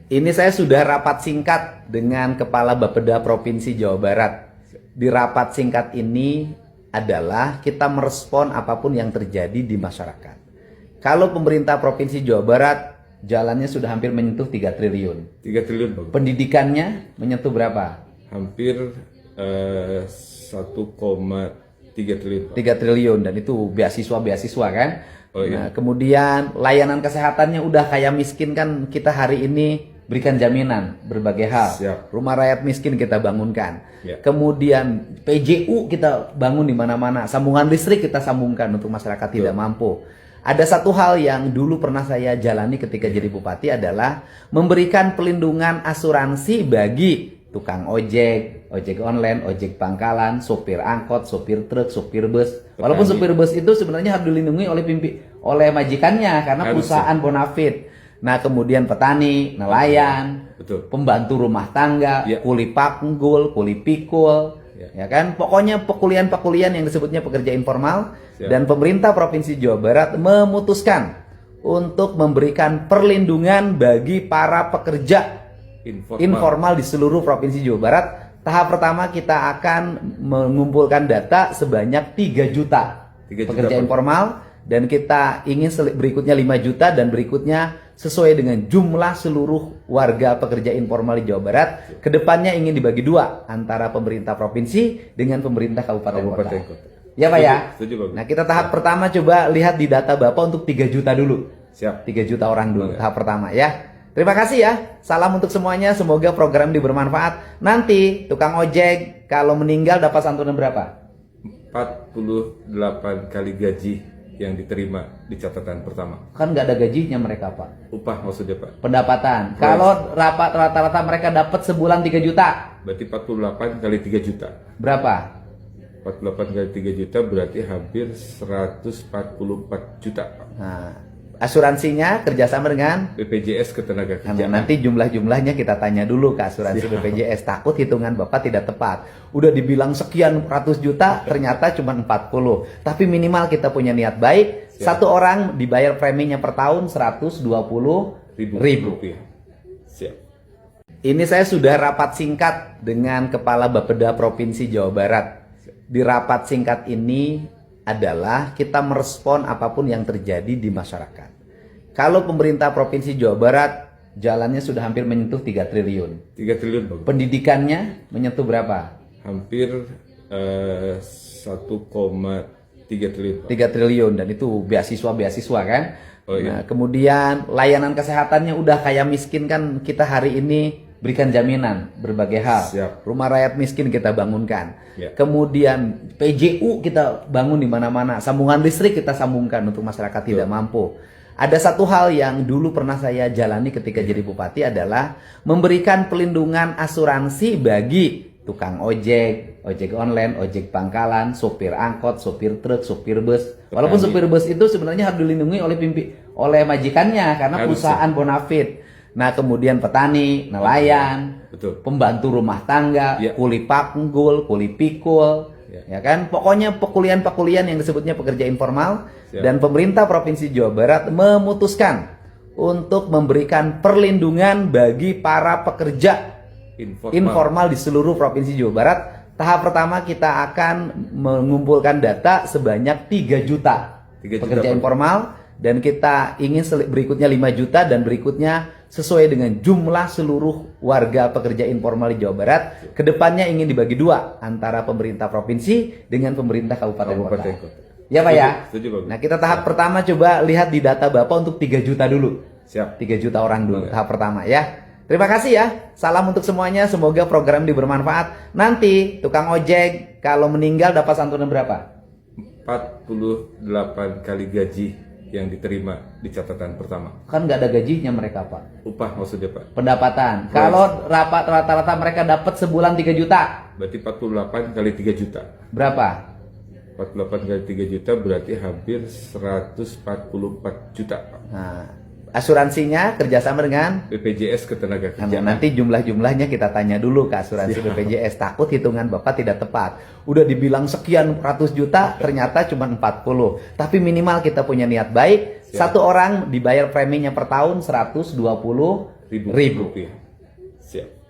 Ini saya sudah rapat singkat dengan Kepala Bapeda Provinsi Jawa Barat. Di rapat singkat ini adalah kita merespon apapun yang terjadi di masyarakat. Kalau pemerintah Provinsi Jawa Barat jalannya sudah hampir menyentuh 3 triliun. 3 triliun Pak. Pendidikannya menyentuh berapa? Hampir 1,3 triliun Pak. 3 triliun dan itu beasiswa kan? Oh, iya. Nah, kemudian layanan kesehatannya udah kayak miskin kan kita hari ini berikan jaminan berbagai hal. Siap. Rumah rakyat miskin kita bangunkan. Ya. Kemudian PJU kita bangun di mana-mana. Sambungan listrik kita sambungkan untuk masyarakat tidak mampu. Ada satu hal yang dulu pernah saya jalani ketika jadi bupati adalah memberikan pelindungan asuransi bagi tukang ojek, ojek online, ojek pangkalan, sopir angkot, sopir truk, sopir bus. Walaupun sopir bus itu sebenarnya harus dilindungi oleh majikannya karena perusahaan bonafit. Nah, kemudian petani, nelayan, Betul. pembantu rumah tangga, Ya. kuli panggul, kuli pikul, ya kan? Pokoknya pekulian-pekulian yang disebutnya pekerja informal. Siap. Dan pemerintah Provinsi Jawa Barat memutuskan untuk memberikan perlindungan bagi para pekerja informal di seluruh Provinsi Jawa Barat. Tahap pertama kita akan mengumpulkan data sebanyak 3 juta 3 juta pekerja informal. Dan kita ingin berikutnya 5 juta dan berikutnya sesuai dengan jumlah seluruh warga pekerja informal di Jawa Barat. Kedepannya ingin dibagi 2 antara pemerintah provinsi dengan pemerintah kabupaten kota. Ya Pak ya? Setuju, Pak. Nah kita tahap pertama coba lihat di data Bapak untuk 3 juta dulu. Siap. 3 juta orang dulu Oke. tahap pertama ya. Terima kasih ya. Salam untuk semuanya. Semoga program ini bermanfaat. Nanti tukang ojek kalau meninggal dapat santunan berapa? 48 kali gaji yang diterima di catatan pertama. Kan nggak ada gajinya mereka Pak. Upah maksudnya Pak. Pendapatan. Right. Kalau rata-rata mereka dapat sebulan 3 juta. Berarti 48 kali 3 juta. Berapa? 48 kali 3 juta berarti hampir 144 juta Pak. Nah, asuransinya kerjasama dengan BPJS Ketenagakerjaan. nanti jumlah-jumlahnya kita tanya dulu ke asuransi BPJS. Takut hitungan Bapak tidak tepat. Udah dibilang sekian ratus juta, ternyata cuma 40. Tapi minimal kita punya niat baik. Satu orang dibayar preminya per tahun 120.000. Rupiah. Siap. Ini saya sudah rapat singkat dengan Kepala Bapeda Provinsi Jawa Barat. Di rapat singkat ini adalah kita merespon apapun yang terjadi di masyarakat. Kalau pemerintah Provinsi Jawa Barat jalannya sudah hampir menyentuh 3 triliun. 3 triliun Pak. Pendidikannya menyentuh berapa? Hampir 1,3 triliun Pak. 3 triliun dan itu beasiswa kan? Oh, iya. Nah, kemudian layanan kesehatannya udah kayak miskin kan kita hari ini berikan jaminan berbagai hal. Siap. Rumah rakyat miskin kita bangunkan. Ya. Kemudian PJU kita bangun di mana-mana. Sambungan listrik kita sambungkan untuk masyarakat tidak mampu. Ada satu hal yang dulu pernah saya jalani ketika jadi bupati adalah memberikan pelindungan asuransi bagi tukang ojek, ojek online, ojek pangkalan, sopir angkot, sopir truk, sopir bus. Walaupun sopir bus itu sebenarnya harus dilindungi oleh majikannya karena perusahaan bonafit. Nah, kemudian petani, nelayan, Betul. pembantu rumah tangga, Ya. kuli panggul, kuli pikul, ya kan? Pokoknya pekulian-pekulian yang disebutnya pekerja informal. Siap. Dan pemerintah Provinsi Jawa Barat memutuskan untuk memberikan perlindungan bagi para pekerja informal di seluruh Provinsi Jawa Barat. Tahap pertama kita akan mengumpulkan data sebanyak 3 juta 3 juta pekerja Pak. informal. Dan kita ingin berikutnya 5 juta dan berikutnya sesuai dengan jumlah seluruh warga pekerja informal di Jawa Barat. Kedepannya ingin dibagi 2 antara pemerintah provinsi dengan pemerintah kabupaten kota. Ya Pak ya? Setuju, Pak. Nah kita tahap pertama coba lihat di data Bapak untuk 3 juta dulu. Siap. 3 juta orang dulu Oke. tahap pertama ya. Terima kasih ya. Salam untuk semuanya. Semoga program ini bermanfaat. Nanti tukang ojek kalau meninggal dapat santunan berapa? 48 kali gaji yang diterima di catatan pertama. Kan nggak ada gajinya mereka Pak. Upah maksudnya Pak. Pendapatan. Right. Kalau rata-rata mereka dapat sebulan 3 juta. Berarti 48 kali 3 juta. Berapa? 48 kali 3 juta berarti hampir 144 juta Pak. Nah, asuransinya kerjasama dengan BPJS Ketenagakerjaan. nanti jumlah-jumlahnya kita tanya dulu ke asuransi BPJS. Takut hitungan Bapak tidak tepat. Udah dibilang sekian ratus juta, ternyata cuma 40. Tapi minimal kita punya niat baik. Siap. Satu orang dibayar preminya per tahun 120.000. ribu Ribu. rupiah. Siap.